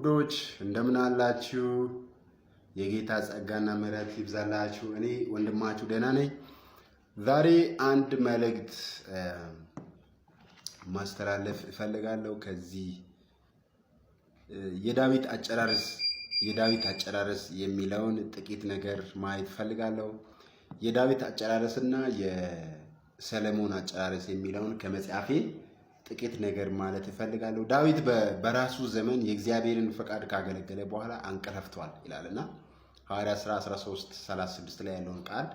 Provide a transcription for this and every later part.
ውዶች እንደምን አላችሁ? የጌታ ጸጋና ምሕረት ይብዛላችሁ። እኔ ወንድማችሁ ደህና ነኝ። ዛሬ አንድ መልእክት ማስተላለፍ እፈልጋለሁ። ከዚህ የዳዊት አጨራረስ የሚለውን ጥቂት ነገር ማየት እፈልጋለሁ። የዳዊት አጨራረስና የሰለሞን አጨራረስ የሚለውን ከመጽሐፌ ጥቂት ነገር ማለት እፈልጋለሁ። ዳዊት በራሱ ዘመን የእግዚአብሔርን ፈቃድ ካገለገለ በኋላ አንቀላፍቷል ይላልና ሐዋርያት ሥራ 13:36 ላይ ያለውን ቃል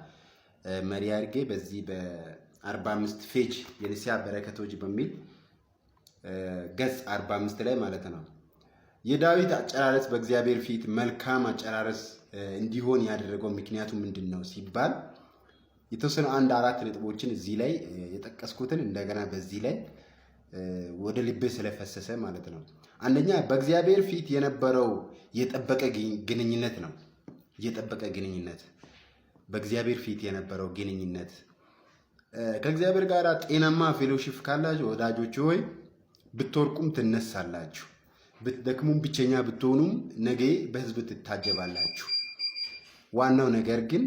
መሪ አድርጌ በዚህ በ45 ፔጅ የንስሐ በረከቶች በሚል ገጽ 45 ላይ ማለት ነው። የዳዊት አጨራረስ በእግዚአብሔር ፊት መልካም አጨራረስ እንዲሆን ያደረገው ምክንያቱ ምንድን ነው ሲባል የተወሰኑ አራት ነጥቦችን እዚህ ላይ የጠቀስኩትን እንደገና በዚህ ላይ ወደ ልቤ ስለፈሰሰ ማለት ነው። አንደኛ በእግዚአብሔር ፊት የነበረው የጠበቀ ግንኙነት ነው። የጠበቀ ግንኙነት በእግዚአብሔር ፊት የነበረው ግንኙነት ከእግዚአብሔር ጋር ጤናማ ፌሎሺፕ ካላችሁ ወዳጆች ሆይ ብትወርቁም ትነሳላችሁ፣ ብትደክሙም ብቸኛ ብትሆኑም ነገ በሕዝብ ትታጀባላችሁ። ዋናው ነገር ግን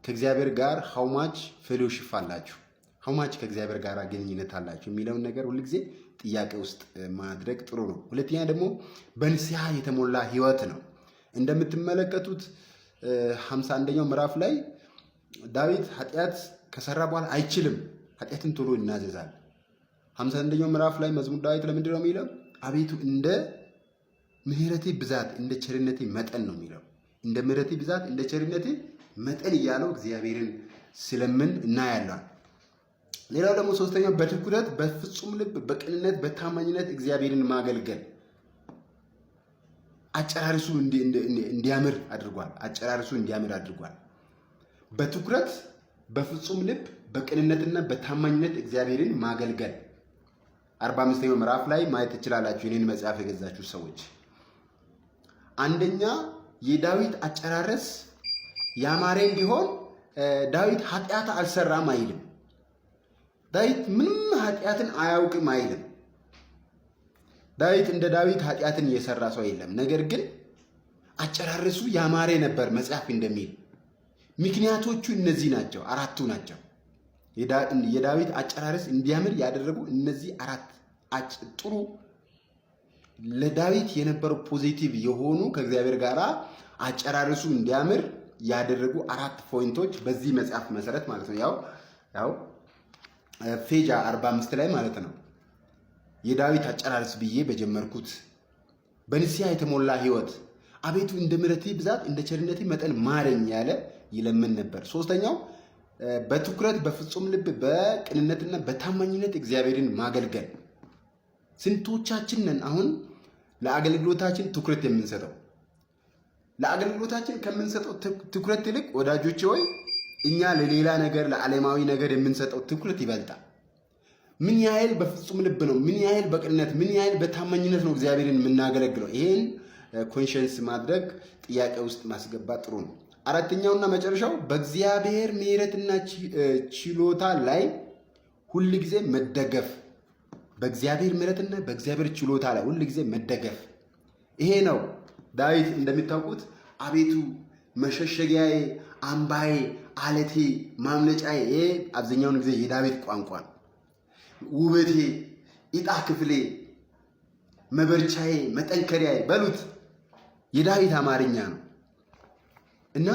ከእግዚአብሔር ጋር ሀውማች ፌሎሺፕ አላችሁ፣ ሀውማች ከእግዚአብሔር ጋር ግንኙነት አላችሁ የሚለውን ነገር ሁልጊዜ ጥያቄ ውስጥ ማድረግ ጥሩ ነው። ሁለተኛ ደግሞ በንስሐ የተሞላ ህይወት ነው። እንደምትመለከቱት 51ኛው ምዕራፍ ላይ ዳዊት ኃጢአት ከሰራ በኋላ አይችልም፣ ኃጢአትን ቶሎ ይናዘዛል። 51ኛው ምዕራፍ ላይ መዝሙር ዳዊት ለምንድን ነው የሚለው? አቤቱ እንደ ምሕረቴ ብዛት እንደ ቸርነቴ መጠን ነው የሚለው። እንደ ምሕረቴ ብዛት እንደ ቸርነቴ መጠን እያለው እግዚአብሔርን ስለምን እናያለን። ሌላው ደግሞ ሶስተኛው በትኩረት በፍጹም ልብ በቅንነት በታማኝነት እግዚአብሔርን ማገልገል አጨራርሱ እንዲያምር አድርጓል። በትኩረት በፍጹም ልብ በቅንነትና በታማኝነት እግዚአብሔርን ማገልገል 45ኛው ምዕራፍ ላይ ማየት ትችላላችሁ። የኔን መጽሐፍ የገዛችሁ ሰዎች አንደኛ የዳዊት አጨራረስ ያማረ እንዲሆን ዳዊት ኃጢአት አልሰራም አይልም። ዳዊት ምንም ኃጢአትን አያውቅም አይልም። ዳዊት እንደ ዳዊት ኃጢአትን የሰራ ሰው የለም። ነገር ግን አጨራረሱ ያማረ ነበር መጽሐፍ እንደሚል። ምክንያቶቹ እነዚህ ናቸው፣ አራቱ ናቸው። የዳዊት አጨራረስ እንዲያምር ያደረጉ እነዚህ አራት ጥሩ ለዳዊት የነበረው ፖዚቲቭ የሆኑ ከእግዚአብሔር ጋር አጨራረሱ እንዲያምር ያደረጉ አራት ፖይንቶች በዚህ መጽሐፍ መሰረት ማለት ነው ያው ፔጅ 45 ላይ ማለት ነው። የዳዊት አጨራረስ ብዬ በጀመርኩት በንስሐ የተሞላ ህይወት አቤቱ እንደ ምሕረቴ ብዛት እንደ ቸርነቴ መጠን ማረኝ ያለ ይለምን ነበር። ሶስተኛው በትኩረት በፍጹም ልብ በቅንነትና በታማኝነት እግዚአብሔርን ማገልገል። ስንቶቻችን ነን አሁን ለአገልግሎታችን ትኩረት የምንሰጠው? ለአገልግሎታችን ከምንሰጠው ትኩረት ይልቅ ወዳጆቼ ሆይ እኛ ለሌላ ነገር ለዓለማዊ ነገር የምንሰጠው ትኩረት ይበልጣል። ምን ያህል በፍጹም ልብ ነው? ምን ያህል በቅንነት፣ ምን ያህል በታማኝነት ነው እግዚአብሔርን የምናገለግለው? ይሄን ኮንሸንስ ማድረግ ጥያቄ ውስጥ ማስገባት ጥሩ ነው። አራተኛውና መጨረሻው በእግዚአብሔር ምሕረትና ችሎታ ላይ ሁል ጊዜ መደገፍ። በእግዚአብሔር ምሕረትና በእግዚአብሔር ችሎታ ላይ ሁል ጊዜ መደገፍ። ይሄ ነው ዳዊት እንደሚታወቁት አቤቱ መሸሸጊያዬ፣ አምባዬ፣ አለቴ፣ ማምለጫዬ። ይሄ አብዛኛውን ጊዜ የዳዊት ቋንቋ ነው። ውበቴ፣ ኢጣ ክፍሌ፣ መበርቻዬ፣ መጠንከሪያዬ በሉት የዳዊት አማርኛ ነው እና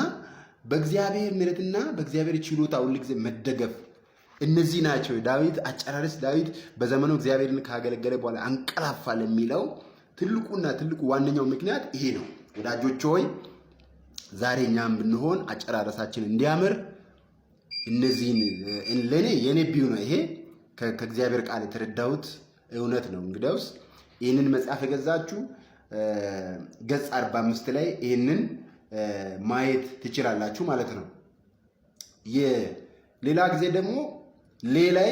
በእግዚአብሔር ምሕረትና በእግዚአብሔር ችሎታ ሁልጊዜ መደገፍ። እነዚህ ናቸው ዳዊት አጨራረስ። ዳዊት በዘመኑ እግዚአብሔርን ካገለገለ በኋላ አንቀላፋል የሚለው ትልቁ ዋነኛው ምክንያት ይሄ ነው። ወዳጆች ሆይ ዛሬ እኛም ብንሆን አጨራረሳችን እንዲያምር እነዚህን ለኔ የኔ ቢዩ ነው። ይሄ ከእግዚአብሔር ቃል የተረዳሁት እውነት ነው። እንግዲያውስ ይህንን መጽሐፍ የገዛችሁ ገጽ 45 ላይ ይህንን ማየት ትችላላችሁ ማለት ነው። ሌላ ጊዜ ደግሞ ሌላይ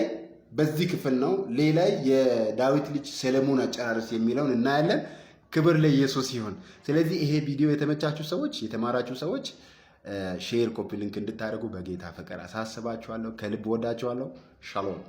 በዚህ ክፍል ነው ሌላይ የዳዊት ልጅ ሰለሞን አጨራረስ የሚለውን እናያለን። ክብር ለኢየሱስ ይሁን። ስለዚህ ይሄ ቪዲዮ የተመቻችሁ ሰዎች፣ የተማራችሁ ሰዎች ሼር፣ ኮፒ ሊንክ እንድታደርጉ በጌታ ፍቅር አሳስባችኋለሁ። ከልብ ወዳችኋለሁ። ሻሎም